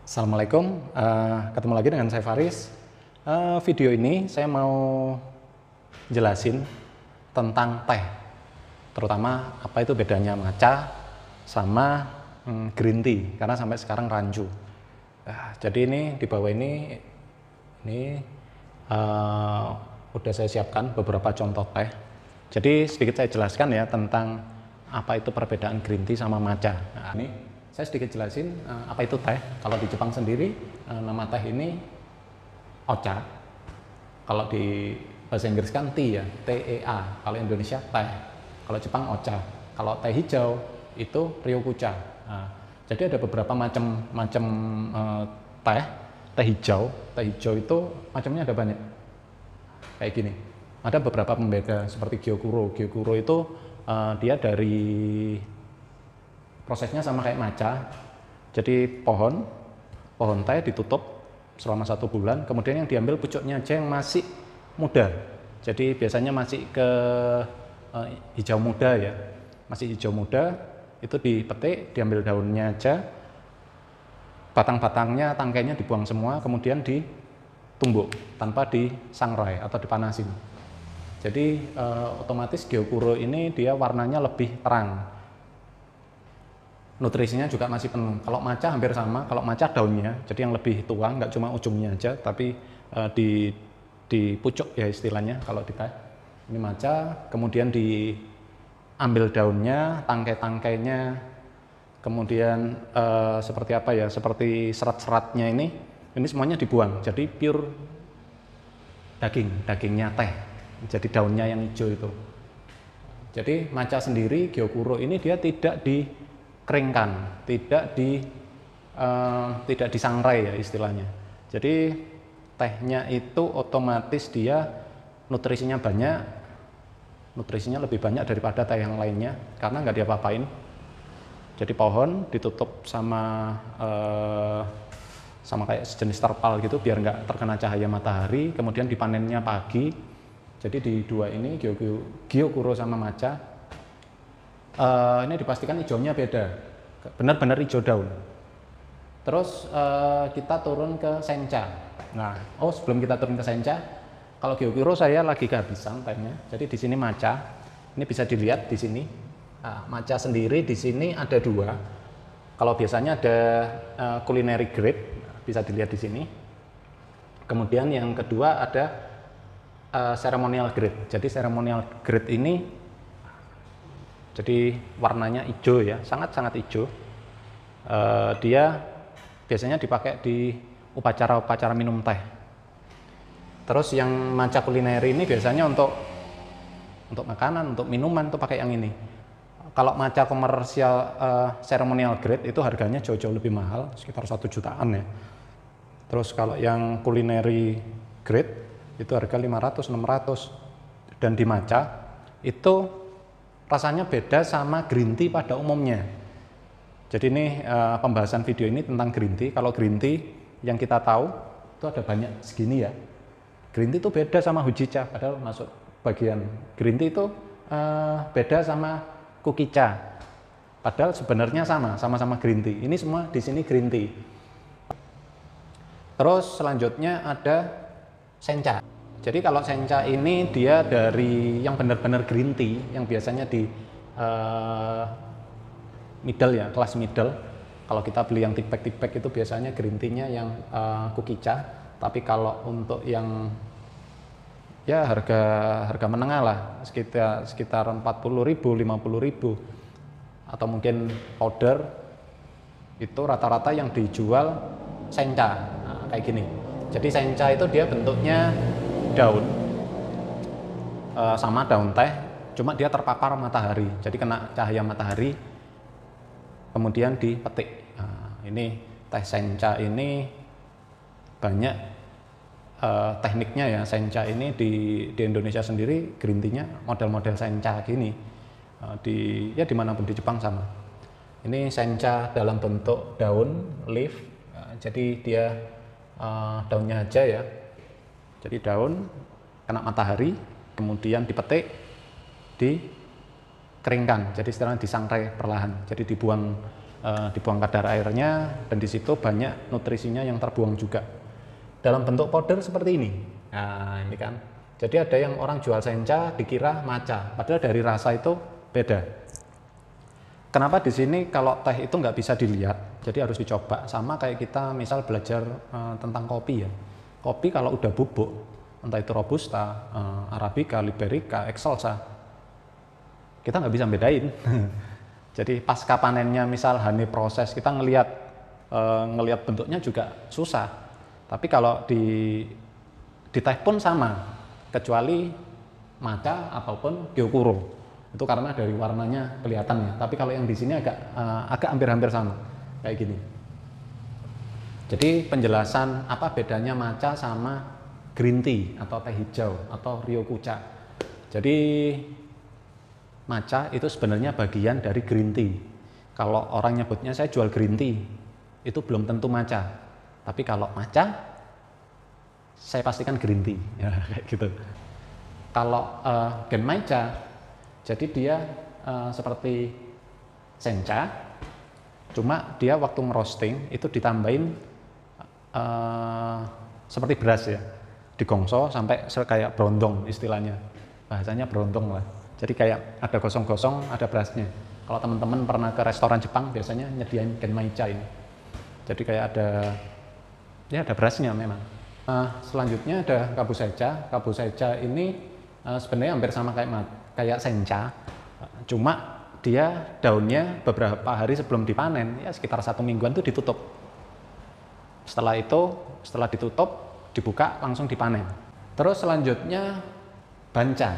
Assalamualaikum, ketemu lagi dengan saya Faris. Video ini saya mau jelasin tentang teh, terutama apa itu bedanya matcha sama green tea, karena sampai sekarang rancu. Jadi ini di bawah ini udah saya siapkan beberapa contoh teh. Jadi sedikit saya jelaskan ya tentang apa itu perbedaan green tea sama matcha. Nah, ini saya sedikit jelasin apa itu teh. Kalau di Jepang sendiri nama teh ini ocha. Kalau di bahasa Inggris kan tea ya, TEA. Kalau Indonesia teh. Kalau Jepang ocha. Kalau teh hijau itu ryokucha. Nah, jadi ada beberapa macam teh. Teh hijau itu macamnya ada banyak. Kayak gini. Ada beberapa pembeda seperti gyokuro. Gyokuro itu dia dari prosesnya sama kayak matcha. Jadi pohon teh ditutup selama 1 bulan, kemudian yang diambil pucuknya aja yang masih muda. Jadi biasanya masih ke hijau muda ya, masih hijau muda, itu dipetik, diambil daunnya aja, batang-batangnya, tangkainya dibuang semua, kemudian ditumbuk tanpa disangrai atau dipanasin. Jadi otomatis gyokuro ini dia warnanya lebih terang. Nutrisinya juga masih penuh. Kalau matcha hampir sama. Kalau matcha daunnya, jadi yang lebih tua, nggak cuma ujungnya aja, tapi di pucuk ya istilahnya kalau di teh. Ini matcha, kemudian diambil daunnya, tangkai-tangkainya, kemudian seperti apa ya, seperti serat-seratnya ini semuanya dibuang. Jadi pure dagingnya teh. Jadi daunnya yang hijau itu. Jadi matcha sendiri, gyokuro ini dia tidak dikeringkan, tidak disangrai ya istilahnya. Jadi tehnya itu otomatis dia nutrisinya banyak, nutrisinya lebih banyak daripada teh yang lainnya karena nggak diapa-apain. Jadi pohon ditutup sama kayak sejenis terpal gitu biar nggak terkena cahaya matahari, kemudian dipanennya pagi. Jadi di dua ini gyokuro sama matcha ini dipastikan hijaunya beda, benar-benar hijau daun. Terus kita turun ke sencha. Nah, sebelum kita turun ke sencha, kalau gyokuro saya lagi kehabisan tehnya. Jadi di sini matcha, ini bisa dilihat di sini. Matcha sendiri di sini ada 2. Kalau biasanya ada culinary grade, bisa dilihat di sini. Kemudian yang kedua ada ceremonial grade. Jadi ceremonial grade ini jadi warnanya hijau ya, sangat-sangat hijau. Dia biasanya dipakai di upacara-upacara minum teh. Terus yang matcha culinary ini biasanya untuk makanan, untuk minuman tuh pakai yang ini. Kalau matcha komersial ceremonial grade itu harganya jauh-jauh lebih mahal, sekitar 1 jutaan ya. Terus kalau yang culinary grade itu harga 500-600. Dan di matcha itu rasanya beda sama green tea pada umumnya. Jadi ini pembahasan video ini tentang green tea. Kalau green tea yang kita tahu itu ada banyak segini ya. Green tea itu beda sama hojicha, padahal masuk bagian green tea itu beda sama kukicha. Padahal sebenarnya sama-sama green tea. Ini semua di sini green tea. Terus selanjutnya ada sencha. Jadi kalau sencha ini dia dari yang benar-benar green tea, yang biasanya di middle ya, kelas middle. Kalau kita beli yang thick pack itu biasanya green tea-nya yang kukicha. Tapi kalau untuk yang ya harga menengah lah, sekitar 40.000, 50.000, atau mungkin powder, itu rata-rata yang dijual sencha. Nah, kayak gini. Jadi sencha itu dia bentuknya daun sama daun teh, cuma dia terpapar matahari, jadi kena cahaya matahari, kemudian dipetik. Nah, ini teh sencha ini banyak tekniknya ya. Sencha ini di Indonesia sendiri green tea-nya model-model sencha gini, dimanapun di Jepang sama. Ini sencha dalam bentuk daun, leaf. Jadi dia daunnya aja ya. Jadi daun kena matahari, kemudian dipetik, dikeringkan. Jadi istilahnya disangrai perlahan. Jadi dibuang dibuang kadar airnya, dan di situ banyak nutrisinya yang terbuang juga. Dalam bentuk powder seperti ini. Nah, ini kan. Jadi ada yang orang jual sencha dikira matcha, padahal dari rasa itu beda. Kenapa di sini kalau teh itu nggak bisa dilihat, jadi harus dicoba. Sama kayak kita misal belajar tentang kopi ya. Kopi kalau udah bubuk, entah itu robusta, arabica, liberica, excelsa, kita nggak bisa bedain. Jadi pasca panennya misal honey proses, kita ngelihat bentuknya juga susah. Tapi kalau di teh pun sama, kecuali matcha ataupun gyokuro. Itu karena dari warnanya kelihatan ya. Tapi kalau yang di sini agak hampir-hampir sama kayak gini. Jadi penjelasan apa bedanya matcha sama green tea atau teh hijau atau ryokucha. Jadi matcha itu sebenarnya bagian dari green tea. Kalau orang nyebutnya saya jual green tea, itu belum tentu matcha. Tapi kalau matcha, saya pastikan green tea. Ya, kayak gitu. Kalau genmaicha, jadi dia seperti sencha, cuma dia waktu ngerosting itu ditambahin seperti beras ya, digongso sampai kayak brondong istilahnya, bahasanya brondong lah. Jadi kayak ada gosong-gosong, ada berasnya. Kalau teman-teman pernah ke restoran Jepang biasanya nyediain genmaicha ini. Jadi kayak ada berasnya memang. Selanjutnya ada kabusecha. Kabusecha ini sebenarnya hampir sama kayak sencha, cuma dia daunnya beberapa hari sebelum dipanen, ya sekitar 1 mingguan itu ditutup. Setelah ditutup, dibuka langsung dipanen. Terus selanjutnya bancha.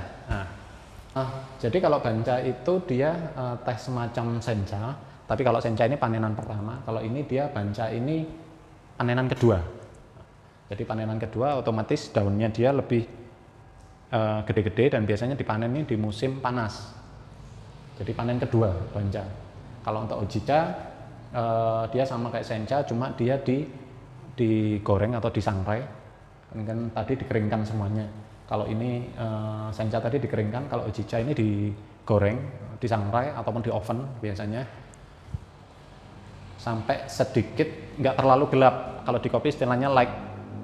Jadi kalau bancha itu dia teh semacam sencha, tapi kalau sencha ini panenan pertama, kalau ini dia bancha ini panenan kedua. Jadi panenan kedua otomatis daunnya dia lebih gede-gede dan biasanya dipanen ini di musim panas. Jadi panen kedua bancha. Kalau untuk hojicha dia sama kayak sencha, cuma dia digoreng atau disangrai. Kan tadi dikeringkan semuanya. Kalau ini sencha tadi dikeringkan, kalau hojicha ini digoreng, disangrai ataupun di oven biasanya sampai sedikit nggak terlalu gelap. Kalau di kopi istilahnya light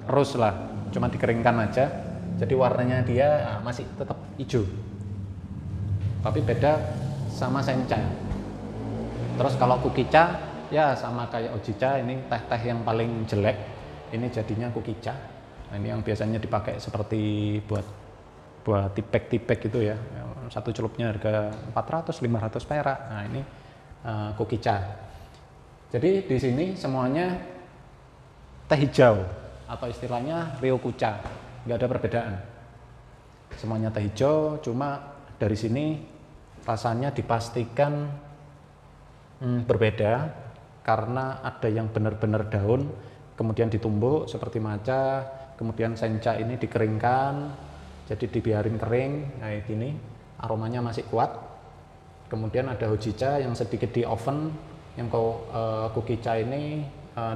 roast lah, cuma dikeringkan aja. Jadi warnanya dia masih tetap hijau, tapi beda sama sencha. Terus kalau kukicha ya sama kayak hojicha, ini teh-teh yang paling jelek, ini jadinya kukicha. Nah, ini yang biasanya dipakai seperti buat tipek-tipek gitu ya. Satu celupnya harga 400-500 perak. Nah, ini kukicha. Jadi di sini semuanya teh hijau atau istilahnya ryokucha. Nggak ada perbedaan, semuanya teh hijau, cuma dari sini rasanya dipastikan berbeda karena ada yang benar-benar daun kemudian ditumbuk seperti matcha, kemudian sencha ini dikeringkan, jadi dibiarin kering kayak gini, aromanya masih kuat. Kemudian ada hojicha yang sedikit di oven, yang kukicha ini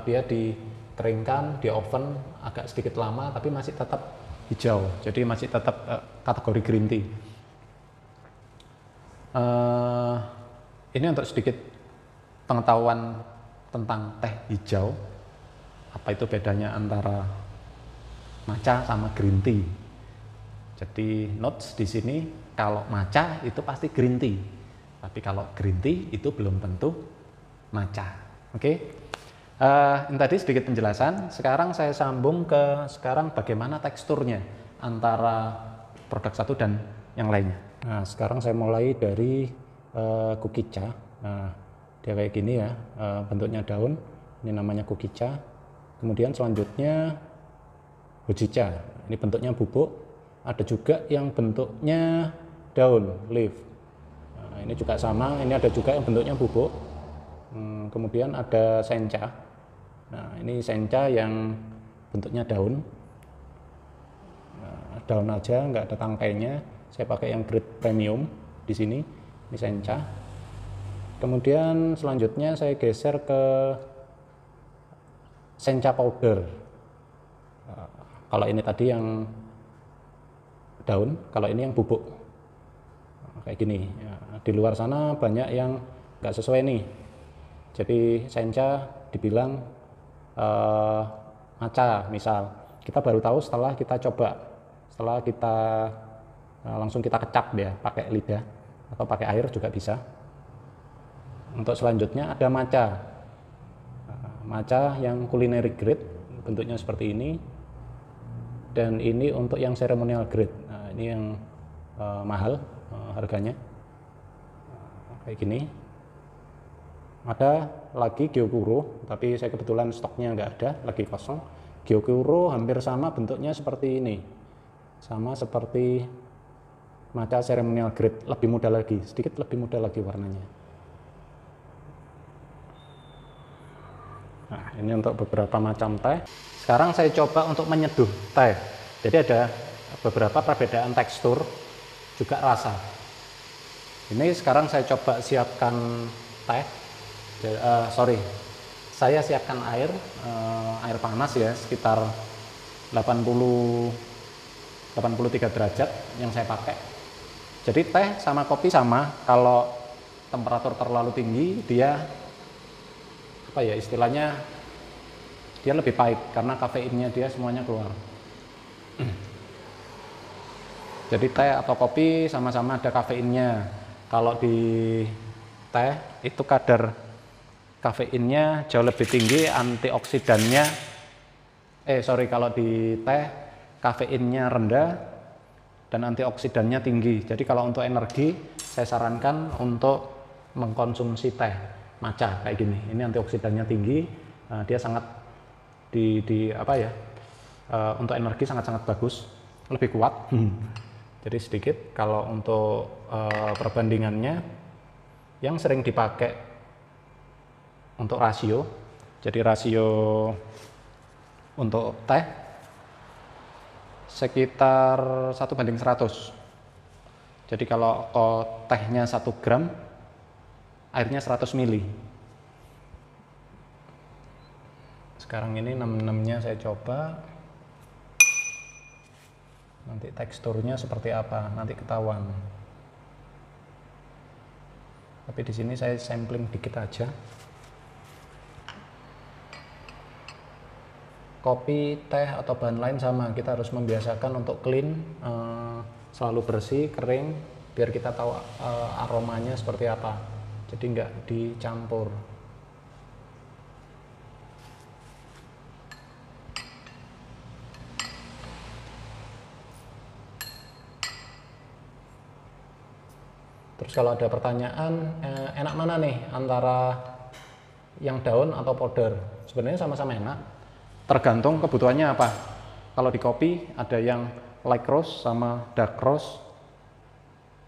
dia dikeringkan di oven agak sedikit lama tapi masih tetap hijau, jadi masih tetap kategori green tea. Ini untuk sedikit pengetahuan tentang teh hijau, apa itu bedanya antara matcha sama green tea. Jadi notes di sini, kalau matcha itu pasti green tea, tapi kalau green tea itu belum tentu matcha. Oke? Ini tadi sedikit penjelasan. Sekarang saya sambung ke bagaimana teksturnya antara produk satu dan yang lainnya. Nah, sekarang saya mulai dari kukicha. Nah, dia kayak gini ya, bentuknya daun. Ini namanya kukicha. Kemudian selanjutnya hojicha. Ini bentuknya bubuk. Ada juga yang bentuknya daun, leaf. Nah, ini juga sama. Ini ada juga yang bentuknya bubuk. Kemudian ada sencha. Nah, ini sencha yang bentuknya daun. Nah, daun aja, nggak ada tangkainya. Saya pakai yang grade premium di sini. Ini sencha. Kemudian selanjutnya saya geser ke sencha powder. Kalau ini tadi yang daun, kalau ini yang bubuk. Kayak gini. Di luar sana banyak yang nggak sesuai nih. Jadi sencha dibilang matcha misal. Kita baru tahu setelah kita coba, setelah kita langsung kita kecap ya pakai lidah atau pakai air juga bisa. Untuk selanjutnya ada matcha. Matcha yang culinary grade, bentuknya seperti ini. Dan ini untuk yang ceremonial grade. Nah, ini yang mahal harganya. Kayak gini. Ada lagi Gyokuro, tapi saya kebetulan stoknya nggak ada, lagi kosong. Gyokuro hampir sama bentuknya seperti ini, sama seperti matcha ceremonial grade, lebih muda lagi, sedikit lebih muda lagi warnanya. Nah, ini untuk beberapa macam teh. Sekarang saya coba untuk menyeduh teh. Jadi ada beberapa perbedaan tekstur, juga rasa. Ini sekarang saya coba siapkan teh. Saya siapkan air panas ya, sekitar 83 derajat yang saya pakai. Jadi teh sama kopi sama, kalau temperatur terlalu tinggi dia apa ya istilahnya, dia lebih pahit karena kafeinnya dia semuanya keluar. Jadi teh atau kopi sama-sama ada kafeinnya. Kalau di teh itu kadar kafeinnya jauh lebih tinggi, antioksidannya kalau di teh kafeinnya rendah dan antioksidannya tinggi. Jadi kalau untuk energi saya sarankan untuk mengkonsumsi teh matcha kayak gini. Ini antioksidannya tinggi, dia sangat untuk energi sangat-sangat bagus, lebih kuat. Jadi sedikit. Kalau untuk perbandingannya yang sering dipakai untuk rasio, jadi rasio untuk teh sekitar 1:100. Jadi kalau tehnya 1 gram, airnya 100 ml. Sekarang ini 66-nya saya coba. Nanti teksturnya seperti apa, nanti ketahuan. Tapi di sini saya sampling dikit aja. Kopi, teh, atau bahan lain sama, kita harus membiasakan untuk clean, selalu bersih, kering, biar kita tahu aromanya seperti apa. Jadi nggak dicampur. Terus kalau ada pertanyaan, enak mana nih antara yang daun atau powder? Sebenarnya sama-sama enak. Tergantung kebutuhannya apa. Kalau di kopi ada yang light roast sama dark roast,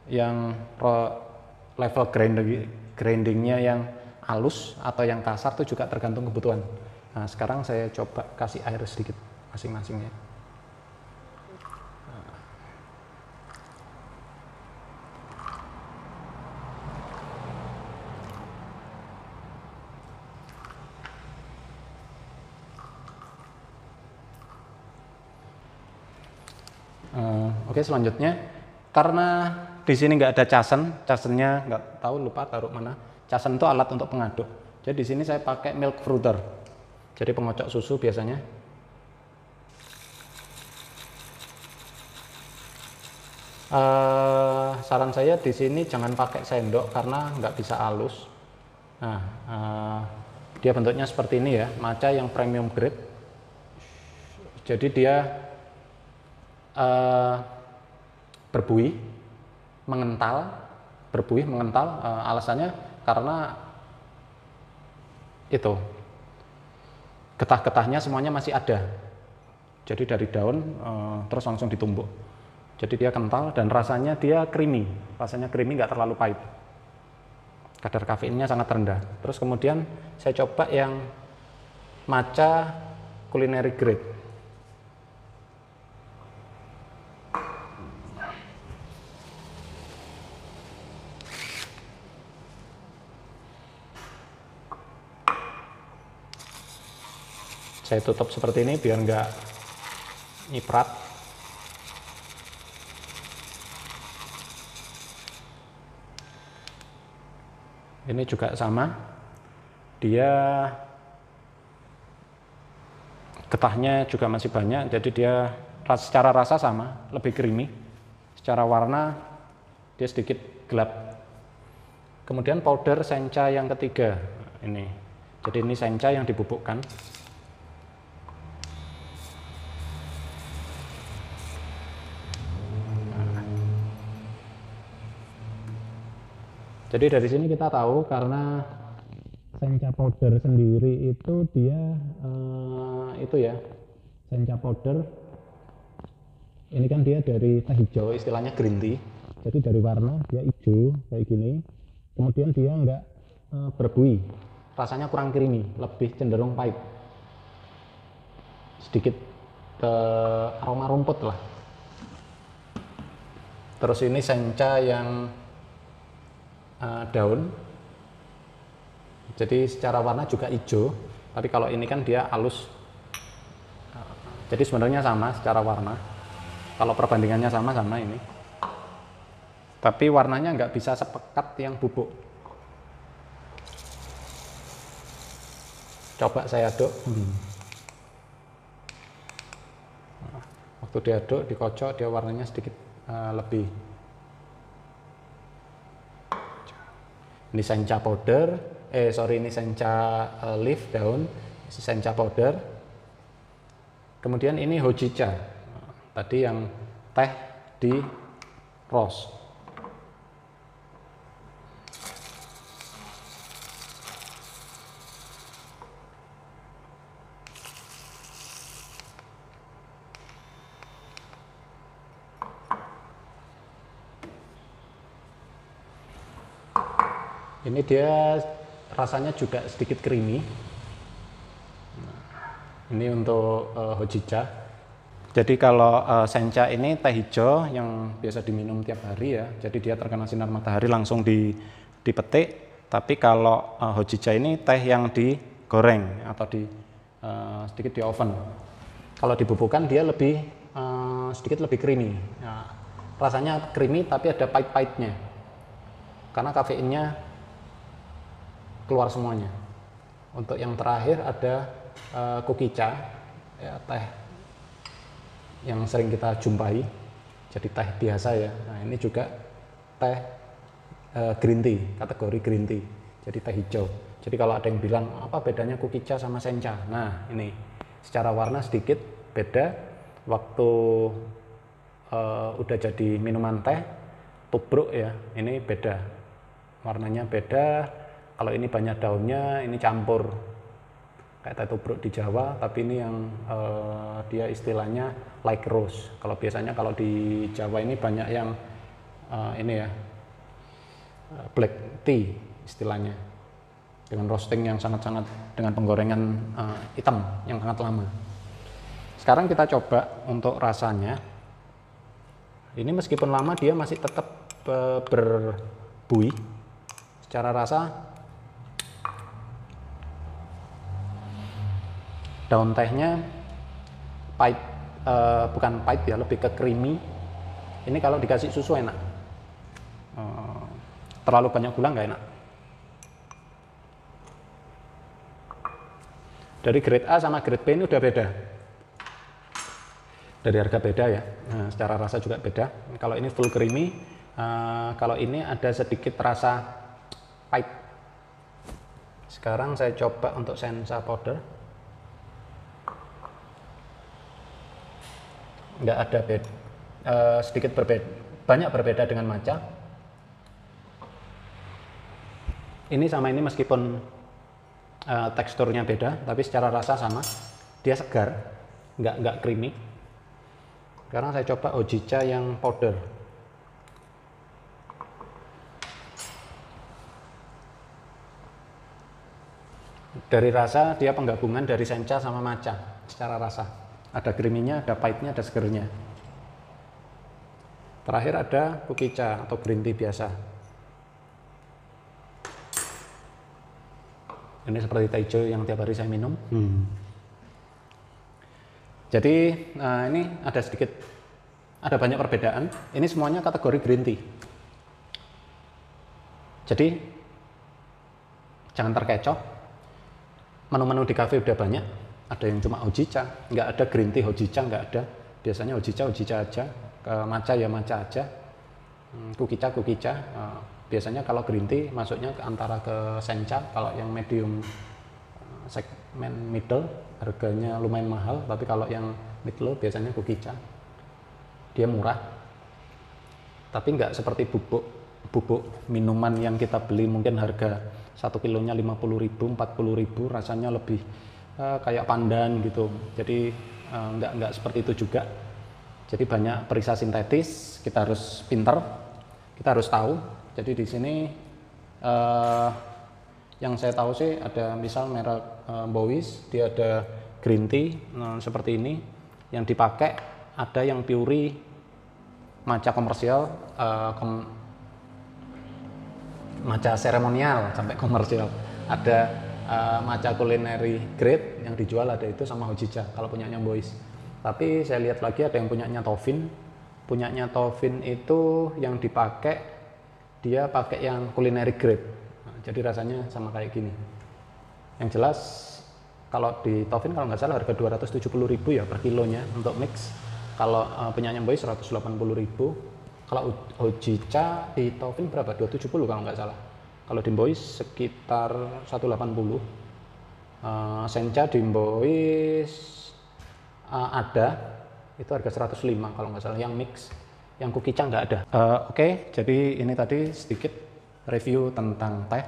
yang level grindingnya yang halus atau yang kasar itu juga tergantung kebutuhan. Nah sekarang saya coba kasih air sedikit masing-masingnya. Oke, selanjutnya karena di sini nggak ada casennya nggak tahu, lupa taruh mana. Casen itu alat untuk pengaduk. Jadi di sini saya pakai milk frother. Jadi pengocok susu biasanya. Saran saya di sini jangan pakai sendok karena nggak bisa halus. Nah, dia bentuknya seperti ini ya, matcha yang premium grade. Jadi dia berbuih, mengental, alasannya karena itu getah-getahnya semuanya masih ada. Jadi dari daun terus langsung ditumbuk. Jadi dia kental dan rasanya dia creamy, nggak terlalu pahit. Kadar kafeinnya sangat rendah. Terus kemudian saya coba yang matcha culinary grade. Saya tutup seperti ini biar nggak nyiprat. Ini juga sama. dia getahnya juga masih banyak, jadi dia secara rasa sama, lebih creamy. Secara warna dia sedikit gelap. Kemudian powder sencha yang ketiga ini. Jadi ini sencha yang dibubukkan. Jadi dari sini kita tahu karena sencha powder sendiri itu dia itu ya, sencha powder ini kan dia dari teh hijau, istilahnya green tea. Jadi dari warna dia hijau kayak gini. Kemudian dia enggak berbuih, rasanya kurang creamy, lebih cenderung pahit. Sedikit aroma rumput lah. Terus ini sencha yang daun. Jadi secara warna juga hijau, tapi kalau ini kan dia halus. Jadi sebenarnya sama secara warna. Kalau perbandingannya sama-sama ini. Tapi warnanya nggak bisa sepekat yang bubuk. Coba saya aduk. Waktu diaduk, dikocok, dia warnanya sedikit lebih. Ini sencha powder, ini sencha leaf daun, sencha powder. Kemudian ini hojicha, tadi yang teh di roast. Ini dia rasanya juga sedikit creamy. Ini untuk hojicha. Jadi kalau sencha ini teh hijau yang biasa diminum tiap hari ya. Jadi dia terkena sinar matahari langsung dipetik. Tapi kalau hojicha ini teh yang digoreng atau sedikit di oven. Kalau dibubukkan dia lebih sedikit lebih creamy. Nah, rasanya creamy tapi ada pahit-pahitnya. Karena kafeinnya keluar semuanya. Untuk yang terakhir ada kukicha, ya, teh yang sering kita jumpai, jadi teh biasa ya. Nah ini juga teh green tea, kategori green tea, jadi teh hijau. Jadi kalau ada yang bilang apa bedanya kukicha sama sencha, nah ini secara warna sedikit beda. Waktu udah jadi minuman teh tubruk ya, ini beda, warnanya beda. Kalau ini banyak daunnya, ini campur kayak teh tubruk di Jawa, tapi ini yang dia istilahnya like roast. Kalau biasanya kalau di Jawa ini banyak yang ini ya black tea istilahnya, dengan roasting yang sangat-sangat, dengan penggorengan hitam yang sangat lama. Sekarang kita coba untuk rasanya. Ini meskipun lama dia masih tetap berbuih. Secara rasa daun tehnya pahit, bukan pahit ya, lebih ke creamy. Ini kalau dikasih susu enak. Terlalu banyak gula nggak enak. Dari grade A sama grade B ini udah beda. Dari harga beda ya. Nah, secara rasa juga beda. Kalau ini full creamy, kalau ini ada sedikit rasa pahit. Sekarang saya coba untuk sencha powder. Nggak ada beda, sedikit berbeda, banyak berbeda dengan matcha. Ini sama ini meskipun teksturnya beda, tapi secara rasa sama. Dia segar, nggak creamy. Sekarang saya coba hojicha yang powder. Dari rasa dia penggabungan dari sencha sama matcha secara rasa. Ada creamy-nya, ada pahitnya, ada segernya. Terakhir ada kukicha atau green tea biasa. Ini seperti teh hijau yang tiap hari saya minum. Jadi ini ada banyak perbedaan. Ini semuanya kategori green tea. Jadi jangan terkecoh. Menu-menu di cafe udah banyak, ada yang cuma hojicha, nggak ada green tea hojicha, nggak ada. Biasanya hojicha aja, ke matcha ya matcha aja, kukicha. Biasanya kalau green tea masuknya ke antara ke sencha, kalau yang medium segmen middle harganya lumayan mahal, tapi kalau yang mid low biasanya kukicha. Dia murah, tapi nggak seperti bubuk minuman yang kita beli mungkin harga 1 kilonya 50.000, 40.000, rasanya lebih kayak pandan gitu. Jadi nggak seperti itu juga. Jadi banyak perisa sintetis, kita harus pinter, kita harus tahu. Jadi di sini yang saya tahu sih ada misal merek Bowies, dia ada green tea seperti ini. Yang dipakai ada yang puri matcha komersial, matcha seremonial sampai komersial, ada matcha culinary grade yang dijual, ada itu sama hojicha kalau punyanya Bowies. Tapi saya lihat lagi ada yang punyanya Tovin itu yang dipakai, dia pakai yang culinary grade. Nah, jadi rasanya sama kayak gini. Yang jelas kalau di Tovin kalau nggak salah harga 270.000 ya per kilonya untuk mix. Kalau punyanya Bowies 180.000. Kalau hojicha di Tovin berapa? 270 kalau nggak salah. Kalau di Bowies sekitar 180. Sencha di Bowies ada, itu harga 105 kalau nggak salah yang mix. Yang kukicha nggak ada. Oke, jadi ini tadi sedikit review tentang teh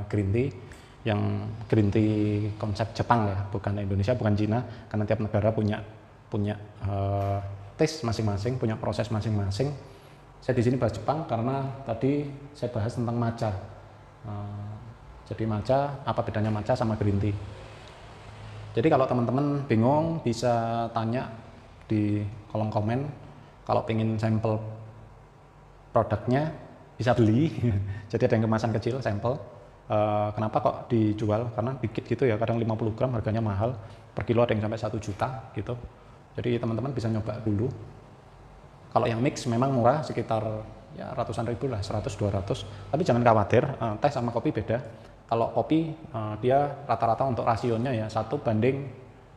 green tea. Yang green tea konsep Jepang ya, bukan Indonesia, bukan Cina, karena tiap negara punya taste masing-masing, punya proses masing-masing. Saya di sini bahas Jepang karena tadi saya bahas tentang matcha. Jadi matcha, apa bedanya matcha sama green tea? Jadi kalau teman-teman bingung bisa tanya di kolom komen. Kalau pengen sampel produknya bisa beli. Jadi ada yang kemasan kecil sampel. Kenapa kok dijual? Karena dikit gitu ya, kadang 50 gram harganya mahal. Per kilo ada yang sampai 1 juta gitu. Jadi teman-teman bisa nyoba dulu. Kalau yang mix memang murah, sekitar ya ratusan ribu lah, 100-200. Tapi jangan khawatir, teh sama kopi beda. Kalau kopi dia rata-rata untuk rasionya ya 1 banding,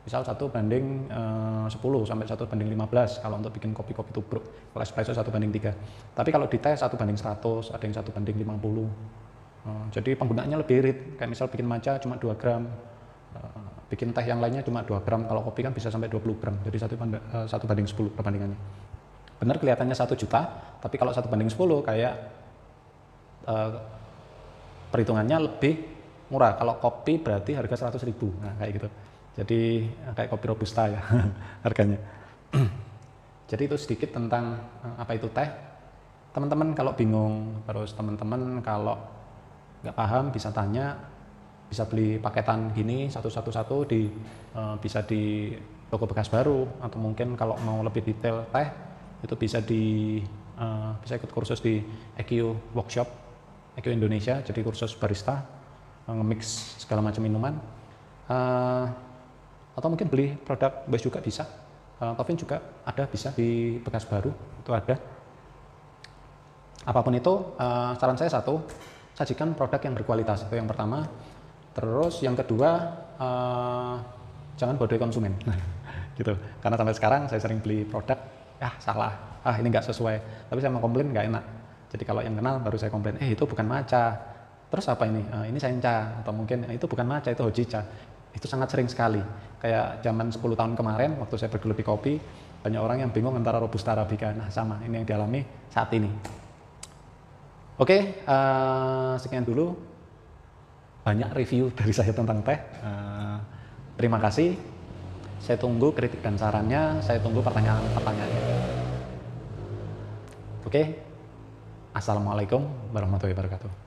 misal 1 banding 10 sampai 1 banding 15 kalau untuk bikin kopi-kopi tubruk. Kalau espresso 1 banding 3. Tapi kalau di teh 1 banding 100, ada yang 1 banding 50. Jadi penggunaannya lebih irit. Kayak misal bikin matcha cuma 2 gram. Bikin teh yang lainnya cuma 2 gram. Kalau kopi kan bisa sampai 20 gram. Jadi 1 banding 10 perbandingannya. Benar kelihatannya 1 juta, tapi kalau 1 banding 10 kayak perhitungannya lebih murah. Kalau kopi berarti harga 100.000, nah kayak gitu. Jadi kayak kopi robusta ya harganya. Jadi itu sedikit tentang apa itu teh. Teman-teman kalau bingung, terus teman-teman kalau nggak paham bisa tanya, bisa beli paketan gini satu-satu bisa di toko bekas baru, atau mungkin kalau mau lebih detail teh itu bisa bisa ikut kursus di EQ Workshop, EQ Indonesia, jadi kursus barista, nge-mix segala macam minuman, atau mungkin beli produk Bowies juga bisa. Tovin juga ada, bisa di bekas baru itu ada. Apapun itu, saran saya satu, sajikan produk yang berkualitas, itu yang pertama. Terus yang kedua, jangan bodohi konsumen gitu, karena sampai sekarang saya sering beli produk salah, ini nggak sesuai, tapi saya mau komplain nggak enak. Jadi kalau yang kenal baru saya komplain, itu bukan matcha, terus apa ini? Ini sencha, atau mungkin itu bukan matcha, itu hojicha. Itu sangat sering sekali. Kayak zaman 10 tahun kemarin waktu saya bergelut di kopi, banyak orang yang bingung antara robusta arabica. Nah sama, ini yang dialami saat ini. Oke, sekian dulu banyak review dari saya tentang teh. Terima kasih. Saya tunggu kritik dan sarannya, saya tunggu pertanyaan-pertanyaannya. Oke, Assalamualaikum warahmatullahi wabarakatuh.